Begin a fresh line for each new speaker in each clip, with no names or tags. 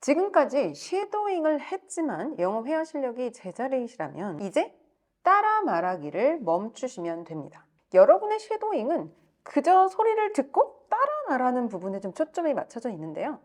지금까지 쉐도잉을 했지만 영어 회화 실력이 제자리이시라면 이제 따라 말하기를 멈추시면 됩니다. 여러분의 쉐도잉은 그저 소리를 듣고 따라 말하는 부분에 좀 초점이 맞춰져 있는데요.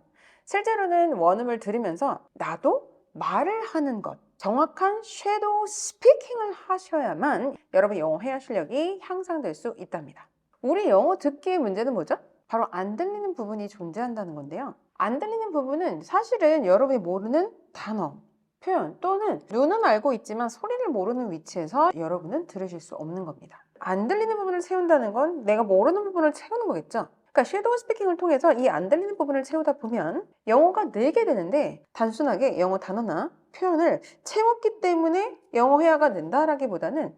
실제로는 원음을 들으면서 나도 말을 하는 것, 정확한 쉐도우 스피킹을 하셔야만 여러분 영어 회화 실력이 향상될 수 있답니다. 우리 영어 듣기의 문제는 뭐죠? 바로 안 들리는 부분이 존재한다는 건데요. 안 들리는 부분은 사실은 여러분이 모르는 단어, 표현 또는 눈은 알고 있지만 소리를 모르는 위치에서 여러분은 들으실 수 없는 겁니다. 안 들리는 부분을 채운다는 건 내가 모르는 부분을 채우는 거겠죠. 그러니까 섀도우 스피킹을 통해서 이 안 들리는 부분을 채우다 보면 영어가 늘게 되는데 단순하게 영어 단어나 표현을 채웠기 때문에 영어 회화가 는다라기보다는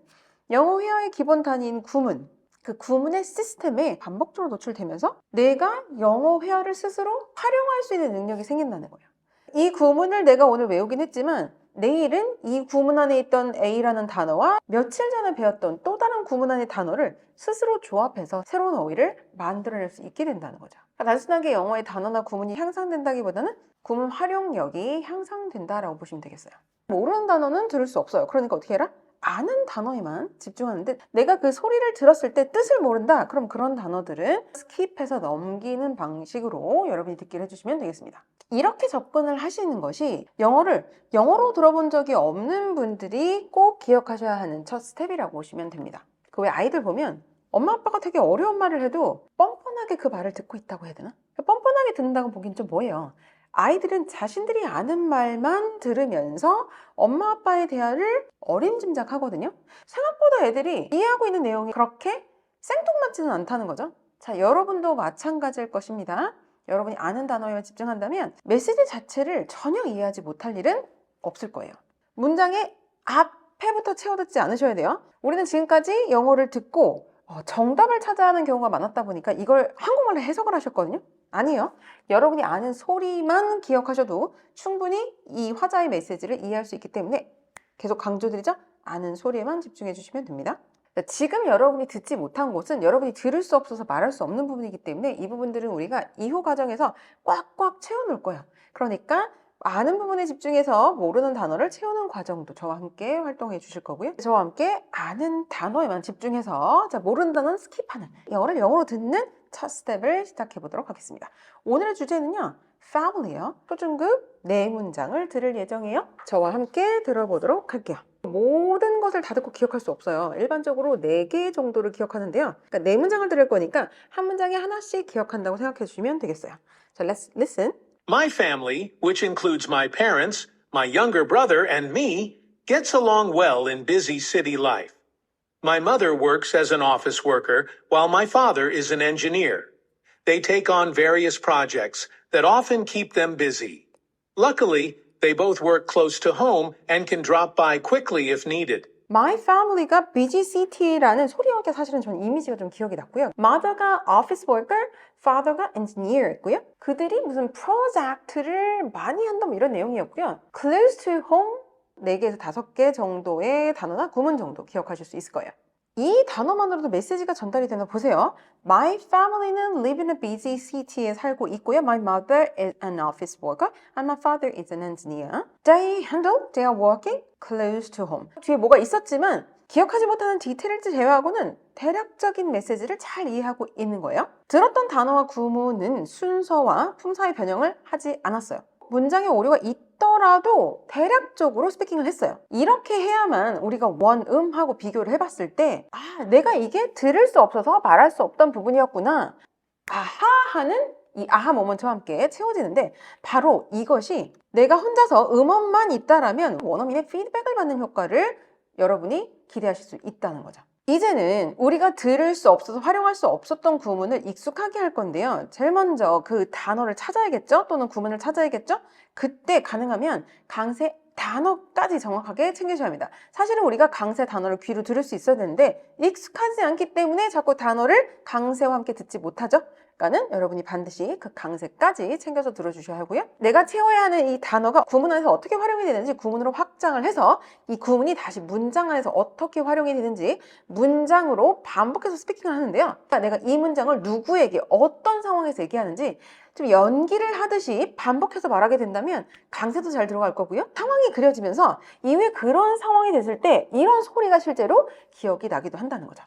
영어 회화의 기본 단위인 구문, 그 구문의 시스템에 반복적으로 노출되면서 내가 영어 회화를 스스로 활용할 수 있는 능력이 생긴다는 거예요. 이 구문을 내가 오늘 외우긴 했지만 내일은 이 구문 안에 있던 A라는 단어와 며칠 전에 배웠던 또 다른 구문 안의 단어를 스스로 조합해서 새로운 어휘를 만들어낼 수 있게 된다는 거죠. 단순하게 영어의 단어나 구문이 향상된다기보다는 구문 활용력이 향상된다라고 보시면 되겠어요. 모르는 단어는 들을 수 없어요. 그러니까 어떻게 해라? 아는 단어에만 집중하는데 내가 그 소리를 들었을 때 뜻을 모른다? 그럼 그런 단어들은 스킵해서 넘기는 방식으로 여러분이 듣기를 해주시면 되겠습니다. 이렇게 접근을 하시는 것이 영어를 영어로 들어본 적이 없는 분들이 꼭 기억하셔야 하는 첫 스텝이라고 보시면 됩니다. 그 왜 아이들 보면 엄마 아빠가 되게 어려운 말을 해도 뻔뻔하게 그 말을 듣고 있다고 해야 되나? 뻔뻔하게 듣는다고 보긴 좀 뭐예요. 아이들은 자신들이 아는 말만 들으면서 엄마 아빠의 대화를 어림짐작하거든요. 생각보다 애들이 이해하고 있는 내용이 그렇게 생뚱맞지는 않다는 거죠. 자, 여러분도 마찬가지일 것입니다. 여러분이 아는 단어에만 집중한다면 메시지 자체를 전혀 이해하지 못할 일은 없을 거예요. 문장의 앞에부터 채워듣지 않으셔야 돼요. 우리는 지금까지 영어를 듣고 정답을 찾아야 하는 경우가 많았다 보니까 이걸 한국말로 해석을 하셨거든요. 아니에요. 여러분이 아는 소리만 기억하셔도 충분히 이 화자의 메시지를 이해할 수 있기 때문에 계속 강조드리죠. 아는 소리에만 집중해 주시면 됩니다. 지금 여러분이 듣지 못한 곳은 여러분이 들을 수 없어서 말할 수 없는 부분이기 때문에 이 부분들은 우리가 이후 과정에서 꽉꽉 채워놓을 거예요. 그러니까 아는 부분에 집중해서 모르는 단어를 채우는 과정도 저와 함께 활동해 주실 거고요. 저와 함께 아는 단어에만 집중해서 모르는 단어는 스킵하는 영어를 영어로 듣는 첫 스텝을 시작해 보도록 하겠습니다. 오늘의 주제는요. family요. 초중급 4문장을 들을 예정이에요. 저와 함께 들어보도록 할게요. 모든 것을 다 듣고 기억할 수 없어요. 일반적으로 4개 정도를 기억하는데요. 그러니까 4문장을 들을 거니까 한 문장에 하나씩 기억한다고 생각해 주시면 되겠어요. 자, let's listen.
My family, which includes my parents, my younger brother, and me, gets along well in busy city life. My mother works as an office worker, while my father is an engineer. They take on various projects that often keep them busy. Luckily, they both work close to home and can drop by quickly if needed.
My family가 busy city라는 소리와 사실은 저는 이미지가 좀 기억이 났고요. Mother가 office worker, father가 engineer였고요. 그들이 무슨 프로젝트를 많이 한다 뭐 이런 내용이었고요. Close to home 4개에서 5개 정도의 단어나 구문 정도 기억하실 수 있을 거예요. 이 단어만으로도 메시지가 전달이 되나 보세요. My family는 live in a busy city에 살고 있고요. My mother is an office worker and my father is an engineer. They are working close to home. 뒤에 뭐가 있었지만 기억하지 못하는 디테일을 제외하고는 대략적인 메시지를 잘 이해하고 있는 거예요. 들었던 단어와 구문은 순서와 품사의 변형을 하지 않았어요. 문장에 오류가 있더라도 대략적으로 스피킹을 했어요. 이렇게 해야만 우리가 원음하고 비교를 해봤을 때 내가 이게 들을 수 없어서 말할 수 없던 부분이었구나. 아하 하는 이 아하 모먼트와 함께 채워지는데 바로 이것이 내가 혼자서 음원만 있다라면 원어민의 피드백을 받는 효과를 여러분이 기대하실 수 있다는 거죠. 이제는 우리가 들을 수 없어서 활용할 수 없었던 구문을 익숙하게 할 건데요. 제일 먼저 그 단어를 찾아야겠죠? 또는 구문을 찾아야겠죠? 그때 가능하면 강세 단어까지 정확하게 챙기셔야 합니다. 사실은 우리가 강세 단어를 귀로 들을 수 있어야 되는데 익숙하지 않기 때문에 자꾸 단어를 강세와 함께 듣지 못하죠? 그러니까는 여러분이 반드시 그 강세까지 챙겨서 들어주셔야 하고요. 내가 채워야 하는 이 단어가 구문 안에서 어떻게 활용이 되는지 구문으로 확장을 해서 이 구문이 다시 문장 안에서 어떻게 활용이 되는지 문장으로 반복해서 스피킹을 하는데요. 그러니까 내가 이 문장을 누구에게 어떤 상황에서 얘기하는지 좀 연기를 하듯이 반복해서 말하게 된다면 강세도 잘 들어갈 거고요. 상황이 그려지면서 이후에 그런 상황이 됐을 때 이런 소리가 실제로 기억이 나기도 한다는 거죠.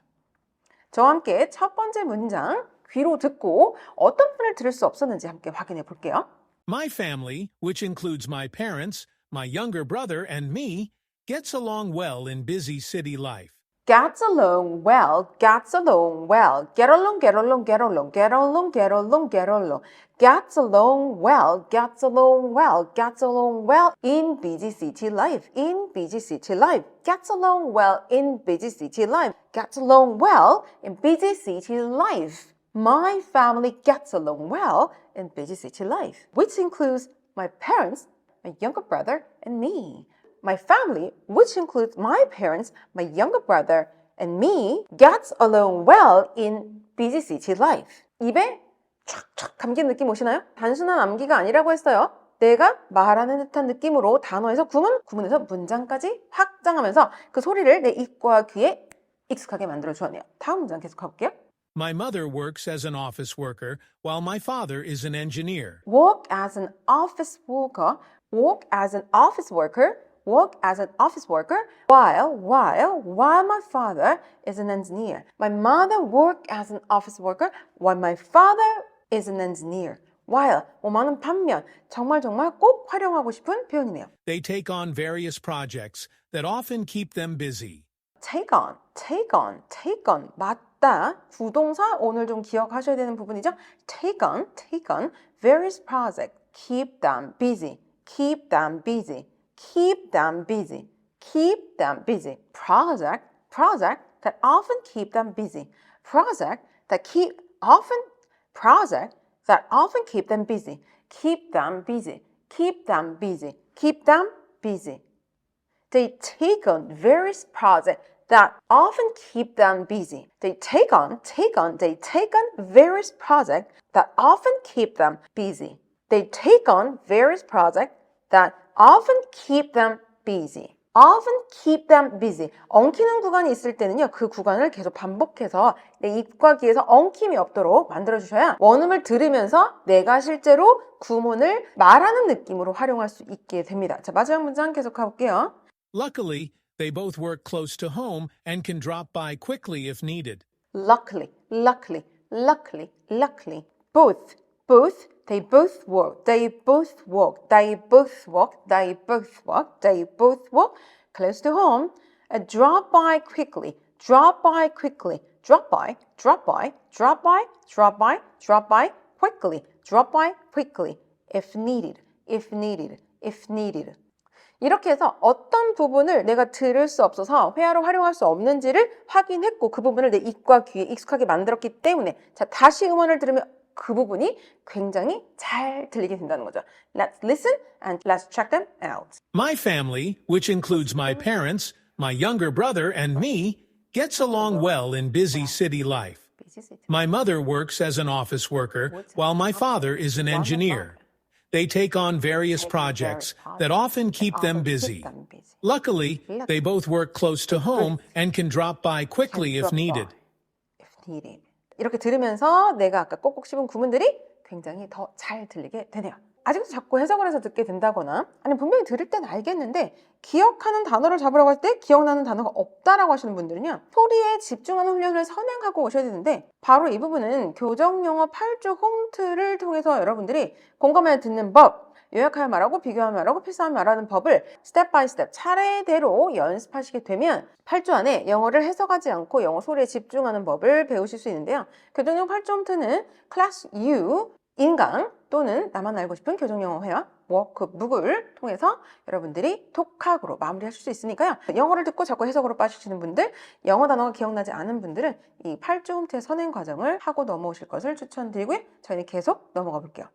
저와 함께 첫 번째 문장 귀로 듣고 어떤 부분을 들을 수 없었는지 함께 확인해 볼게요.
My family, which includes my parents, my younger brother, and me, gets along well in busy city life.
Gets along well, gets along well, get along, get along, get along, get along, get along, get along, gets along well, gets along well, gets along well in busy city life, in busy city life, gets along well in busy city life, gets along well in busy city life. My family gets along well in busy city life, which includes my parents, my younger brother, and me. My family, which includes my parents, my younger brother, and me, gets along well in busy city life. 입에 촥촥 감긴 느낌 오시나요? 단순한 암기가 아니라고 했어요. 내가 말하는 듯한 느낌으로 단어에서 구문, 구문에서 문장까지 확장하면서 그 소리를 내 입과 귀에 익숙하게 만들어 주었네요. 다음 문장 계속 가볼게요.
My mother works as an office worker, while my father is an engineer.
Work as an office worker, work as an office worker, work as an office worker, while my father is an engineer. My mother work as an office worker, while my father is an engineer. while, 뭐뭐는 반면, 정말 꼭 활용하고 싶은 표현이네요.
They take on various projects that often keep them busy.
take on, take on, take on. 맞다. 부동사 오늘 좀 기억하셔야 되는 부분이죠. take on various projects. keep them busy, keep them busy, keep them busy, keep them busy. project that often keep them busy. project that often keep them busy. keep them busy, keep them busy, keep them busy. They take on various projects that often keep them busy. They take on various projects that often keep them busy. They take on various projects that often keep them busy. often keep them busy. 엉키는 구간이 있을 때는요, 그 구간을 계속 반복해서 내 입과 귀에서 엉킴이 없도록 만들어주셔야 원음을 들으면서 내가 실제로 구문을 말하는 느낌으로 활용할 수 있게 됩니다. 자, 마지막 문장 계속 가볼게요.
Luckily, they both work close to home and can drop by quickly if needed.
Luckily. They both work close to home. Drop by quickly. Drop by quickly if needed. 이렇게 해서 어떤 부분을 내가 들을 수 없어서 회화로 활용할 수 없는지를 확인했고 그 부분을 내 입과 귀에 익숙하게 만들었기 때문에 자, 다시 음원을 들으면 그 부분이 굉장히 잘 들리게 된다는 거죠. Let's listen and let's check them out.
My family, which includes my parents, my younger brother, and me, gets along well in busy city life. My mother works as an office worker, while my father is an engineer. They take on various projects that often keep them busy. Luckily, they both work close to home and can drop by quickly if needed.
이렇게 들으면서 내가 아까 꼭꼭 씹은 구문들이 굉장히 더 잘 들리게 되네요. 아직도 자꾸 해석을 해서 듣게 된다거나 아니면 분명히 들을 땐 알겠는데 기억하는 단어를 잡으라고 할 때 기억나는 단어가 없다라고 하시는 분들은요. 소리에 집중하는 훈련을 선행하고 오셔야 되는데 바로 이 부분은 교정용어 8조 홈트를 통해서 여러분들이 공감하여 듣는 법, 요약하여 말하고 비교하여 말하고 필사하여 말하는 법을 스텝 바이 스텝 차례대로 연습하시게 되면 8조 안에 영어를 해석하지 않고 영어 소리에 집중하는 법을 배우실 수 있는데요. 교정용 8조 홈트는 클래스 U 인강 또는 나만 알고 싶은 교정영어 회화 워크북을 통해서 여러분들이 톡학으로 마무리하실 수 있으니까요. 영어를 듣고 자꾸 해석으로 빠지시는 분들, 영어 단어가 기억나지 않은 분들은 이 8조 홈트의 선행 과정을 하고 넘어오실 것을 추천드리고요. 저희는 계속 넘어가 볼게요.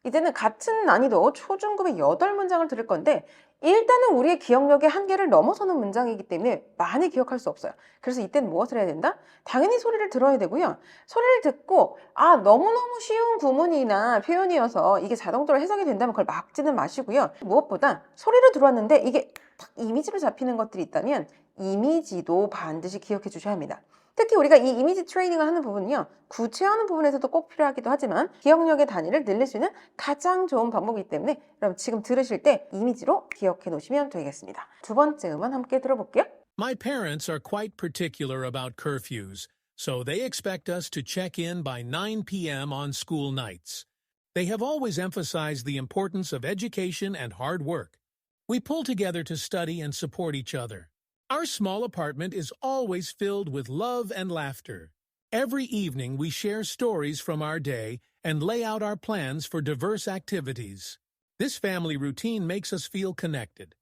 이제는 같은 난이도 초중급의 8문장을 들을 건데 일단은 우리의 기억력의 한계를 넘어서는 문장이기 때문에 많이 기억할 수 없어요. 그래서 이때는 무엇을 해야 된다? 당연히 소리를 들어야 되고요. 소리를 듣고 너무너무 쉬운 구문이나 표현이어서 이게 자동적으로 해석이 된다면 그걸 막지는 마시고요. 무엇보다 소리를 들어왔는데 이게 딱 이미지로 잡히는 것들이 있다면 이미지도 반드시 기억해 주셔야 합니다. 특히 우리가 이 이미지 트레이닝을 하는 부분은요, 구체화하는 부분에서도 꼭 필요하기도 하지만 기억력의 단위를 늘릴 수 있는 가장 좋은 방법이기 때문에 여러분 지금 들으실 때 이미지로 기억해 놓으시면 되겠습니다. 두 번째 음원 함께 들어볼게요.
My parents are quite particular about curfews, so they expect us to check in by 9 p.m. on school nights. They have always emphasized the importance of education and hard work. We pull together to study and support each other. Our small apartment is always filled with love and laughter. Every evening we share stories from our day and lay out our plans for diverse activities. This family routine makes us feel connected.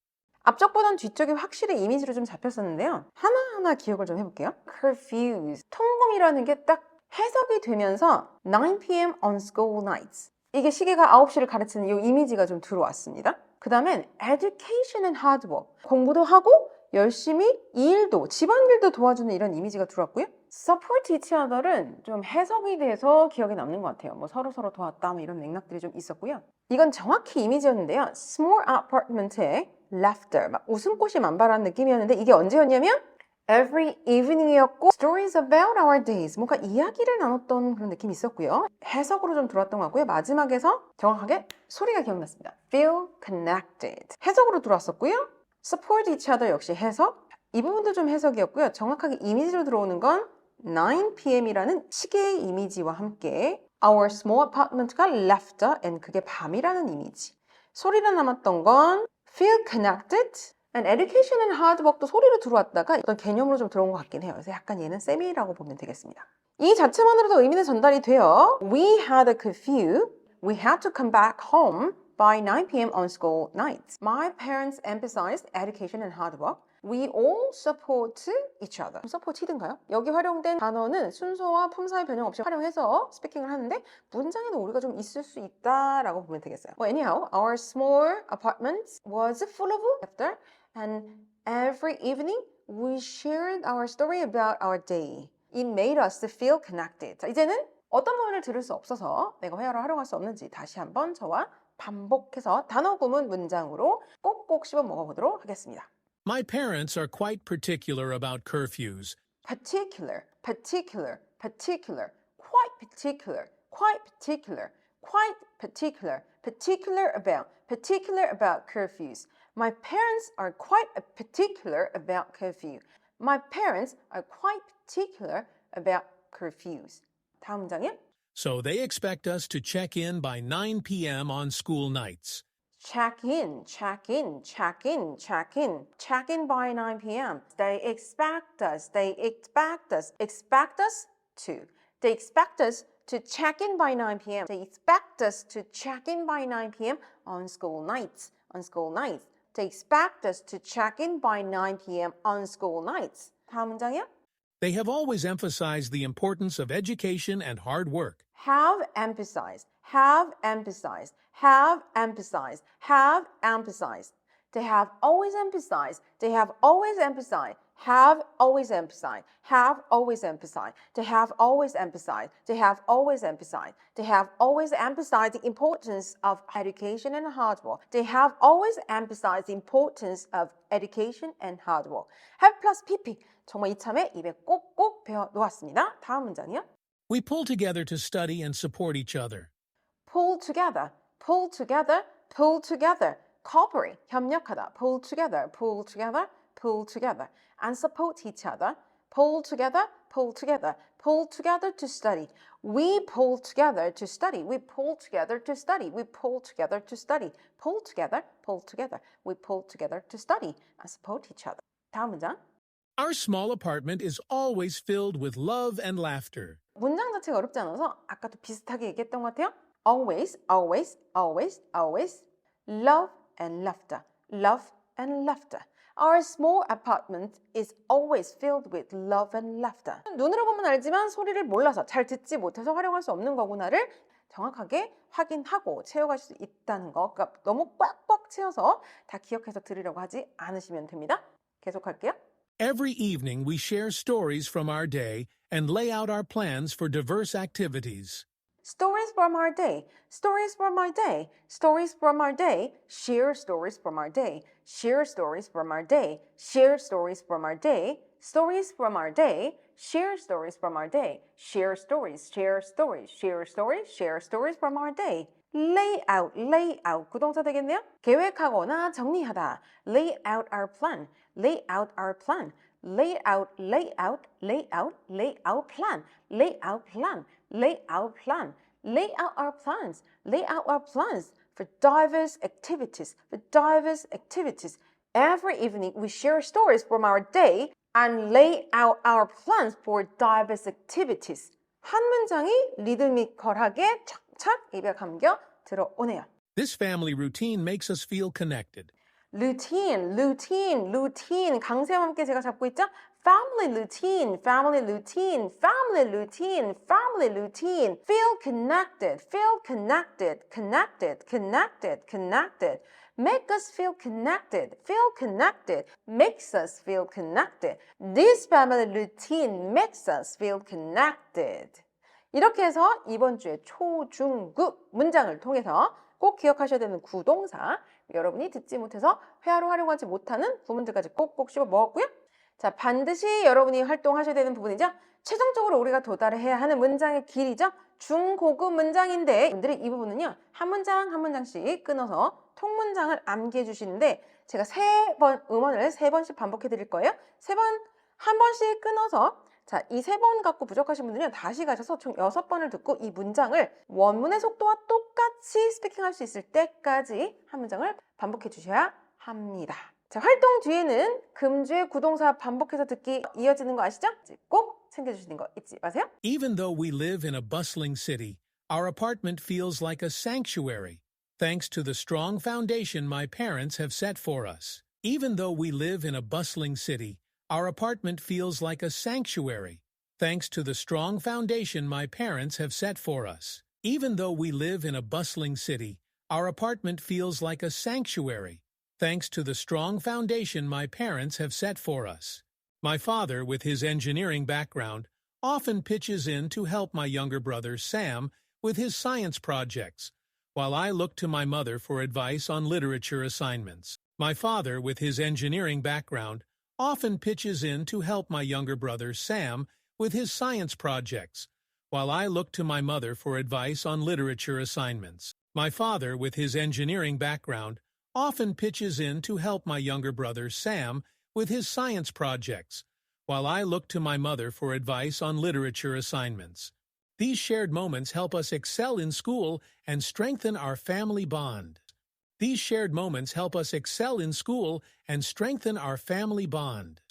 앞쪽보단 뒤쪽이 확실히 이미지로 좀 잡혔었는데요. 하나하나 기억을 좀 해볼게요. Curfews, 통금이라는 게 딱 해석이 되면서 9 p.m. on school nights. 이게 시계가 9시를 가르치는 이 이미지가 좀 들어왔습니다. 그 다음엔 education and hard work. 공부도 하고 열심히 일도, 집안일도 도와주는 이런 이미지가 들어왔고요. support each other는 좀 해석이 돼서 기억에 남는 것 같아요. 뭐 서로 도왔다, 뭐 이런 맥락들이 좀 있었고요. 이건 정확히 이미지였는데요. small apartment의 laughter, 막 웃음꽃이 만발한 느낌이었는데 이게 언제였냐면 every evening이었고 stories about our days, 뭔가 이야기를 나눴던 그런 느낌이 있었고요. 해석으로 좀 들어왔던 것 같고요. 마지막에서 정확하게 소리가 기억났습니다. feel connected. 해석으로 들어왔었고요. support each other 역시 해석. 이 부분도 좀 해석이었고요. 정확하게 이미지로 들어오는 건 9 p.m.이라는 시계의 이미지와 함께 our small apartment가 laughter and 그게 밤이라는 이미지. 소리로 남았던 건 feel connected and education and hard work도 소리로 들어왔다가 어떤 개념으로 좀 들어온 것 같긴 해요. 그래서 약간 얘는 세미라고 보면 되겠습니다. 이 자체만으로도 의미는 전달이 돼요. We had a curfew. We had to come back home by 9 p.m. on school nights. My parents emphasized education and hard work. We all support each other. supported인가요? 여기 활용된 단어는 순서와 품사의 변형 없이 활용해서 스피킹을 하는데 문장에는 오류가 좀 있을 수 있다라고 보면 되겠어요. Well, anyhow, our small apartment was full of laughter and every evening we shared our story about our day. It made us feel connected. 자, 이제는 어떤 부분을 들을 수 없어서 내가 회화를 활용할 수 없는지 다시 한번 저와 반복해서 단어 구문 문장으로 꼭꼭 씹어 먹어보도록 하겠습니다.
My parents are quite particular about curfews.
Particular, particular, particular, quite particular, quite particular, quite particular, particular about curfews. My parents are quite particular about curfew. My parents are quite particular about curfews. 다음 문장이요.
So they expect us to check in by 9 p.m. on school nights.
Check in, check in, check in, check in, check in by 9 p.m. They expect us to check in by 9 p.m. They expect us to check in by 9 p.m. on school nights. They expect us to check in by 9 p.m. on school nights. 다음 문장이요.
They have always emphasized the importance of education and hard work.
Have emphasized, have emphasized, have emphasized, have emphasized. They have always emphasized, they have always emphasized, have always emphasized, have always emphasized, they have always emphasized, they have always emphasized, they have always emphasized the importance of education and hard work. They have always emphasized the importance of education and hard work. have plus pp. 정말 이참에 입에 꼭꼭 배워 놓았습니다. 다음 문장이요.
We pull together to study and support each other.
pull together, pull together, pull together. cooperate, 협력하다. pull together, pull together, pull together. and support each other. pull together, pull together, pull together to study. We pull together to study. We pull together to study. We pull together to study. pull together, pull together. We pull together to study and support each other. 다음 문장.
Our small apartment is always filled with love and laughter.
문장 자체가 어렵지 않아서 아까도 비슷하게 얘기했던 것 같아요. Always, always, always, always. Love and laughter. Love and laughter. Our small apartment is always filled with love and laughter. 눈으로 보면 알지만 소리를 몰라서 잘 듣지 못해서 활용할 수 없는 거구나를 정확하게 확인하고 채워갈 수 있다는 거. 그러니까 너무 꽉꽉 채워서 다 기억해서 들으려고 하지 않으시면 됩니다. 계속할게요.
Every evening we share stories from our day and lay out our plans for diverse activities.
Stories from our day. Stories from our day. Stories from our day. Share stories from our day. Share stories from our day. Share stories from our day. Stories from our day. Share stories from our day. Share stories. Share stories. Share stories. Share stories from our day. Lay out. Lay out. 구동사 되겠네요. 계획하거나 정리하다. Lay out our plan. Lay out our plan. Lay out. Lay out. Lay out. Lay out plan. Lay out plan. Lay out plan. Lay out our plans. Lay out our plans for diverse activities. For diverse activities. Every evening we share stories from our day and lay out our plans for diverse activities. 한 문장이 리드미컬하게 착착 입에 감겨 들어오네요.
This family routine makes us feel connected.
루틴, 루틴, 루틴. 강세와 함께 제가 잡고 있죠? Family routine, family routine, family routine, family routine. Feel connected, feel connected, connected, connected, connected. Make us feel connected, feel connected, makes us feel connected. This family routine makes us feel connected. 이렇게 해서 이번 주에 초, 중, 구 문장을 통해서 꼭 기억하셔야 되는 구동사, 여러분이 듣지 못해서 회화로 활용하지 못하는 부분들까지 꼭꼭 씹어 먹었고요. 자, 반드시 여러분이 활동하셔야 되는 부분이죠. 최종적으로 우리가 도달해야 하는 문장의 길이죠. 중고급 문장인데 분들이 이 부분은요. 한 문장 한 문장씩 끊어서 통문장을 암기해 주시는데 제가 음원을 3번씩 반복해 드릴 거예요. 한 번씩 끊어서 자, 이 3번 갖고 부족하신 분들은 다시 가셔서 총 6번을 듣고 이 문장을 원문의 속도와 똑같이 스피킹할 수 있을 때까지 한 문장을 반복해 주셔야 합니다. 자, 활동 뒤에는 금주의 구동사 반복해서 듣기 이어지는 거 아시죠? 꼭 챙겨주시는 거 잊지 마세요.
Even though we live in a bustling city, our apartment feels like a sanctuary, thanks to the strong foundation my parents have set for us. Even though we live in a bustling city, our apartment feels like a sanctuary, thanks to the strong foundation my parents have set for us. Even though we live in a bustling city, our apartment feels like a sanctuary, thanks to the strong foundation my parents have set for us. My father, with his engineering background, often pitches in to help my younger brother, Sam, with his science projects, while I look to my mother for advice on literature assignments. My father, with his engineering background, often pitches in to help my younger brother, Sam, with his science projects, while I look to my mother for advice on literature assignments. My father, with his engineering background, often pitches in to help my younger brother, Sam, with his science projects, while I look to my mother for advice on literature assignments. These shared moments help us excel in school and strengthen our family bond. These shared moments help us excel in school and strengthen our family bond.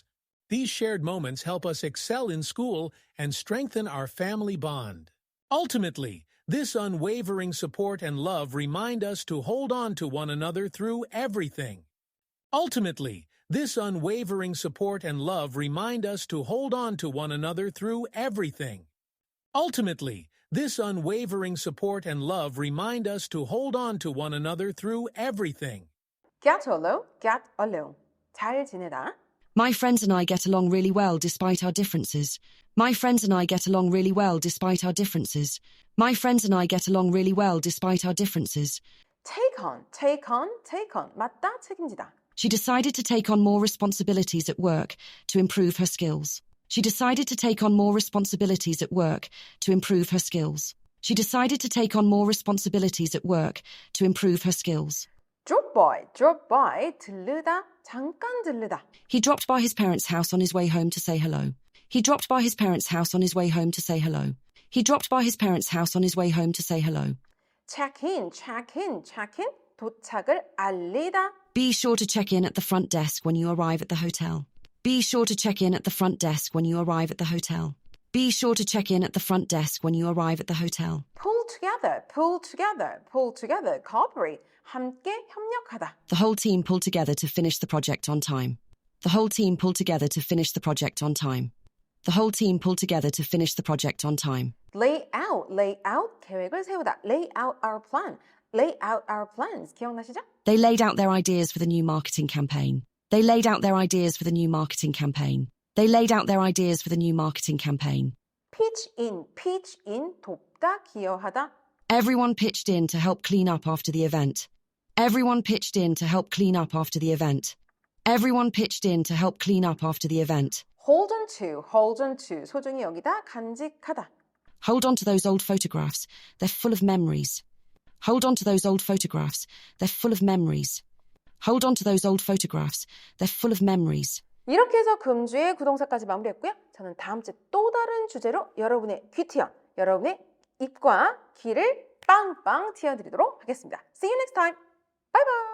These shared moments help us excel in school and strengthen our family bond. Ultimately, this unwavering support and love remind us to hold on to one another through everything. Ultimately, this unwavering support and love remind us to hold on to one another through everything. Ultimately, this unwavering support and love remind us to hold on to one another through everything.
Get alone, get alone. 잘 지내다.
My friends and I get along really well despite our differences. My friends and I get along really well despite our differences. My friends and I get along really well despite our differences.
Take on, take on, take on. 맡다, 책임지다.
She decided to take on more responsibilities at work to improve her skills. She decided to take on more responsibilities at work to improve her skills. She decided to take on more responsibilities at work to improve her skills.
Drop by, 들르다, 잠깐 들르다.
He dropped by his parents' house on his way home to say hello. He dropped by his parents' house on his way home to say hello. He dropped by his parents' house on his way home to say hello.
Check in, check in, check in. 도착을 알리다.
Be sure to check in at the front desk when you arrive at the hotel. Be sure to check in at the front desk when you arrive at the hotel. Be sure to check in at the front desk when you arrive at the hotel.
Pull together, pull together, pull together. Cooperate, 함께 협력하다.
The whole team pulled together to finish the project on time. The whole team pulled together to finish the project on time. The whole team pulled together to finish the project on time.
lay out, 계획을 세우다. lay out our plan, lay out our plans. 기억나시죠?
They laid out their ideas for the new marketing campaign. They laid out their ideas for the new marketing campaign. They laid out their ideas for the new marketing campaign.
pitch in, 돕다, 기여하다.
Everyone pitched in to help clean up after the event. Everyone pitched in to help clean up after the event. Everyone pitched in to help clean up after the event.
hold on to, 소중히 여기다, 간직하다.
Hold on to those old photographs. They're full of memories. Hold on to those old photographs. They're full of memories. Hold on to those old photographs. They're full of memories.
이렇게 해서 금주의 구동사까지 마무리했고요. 저는 다음 주에 또 다른 주제로 여러분의 귀티어, 여러분의 입과 귀를 빵빵 튀어드리도록 하겠습니다. See you next time. Bye bye.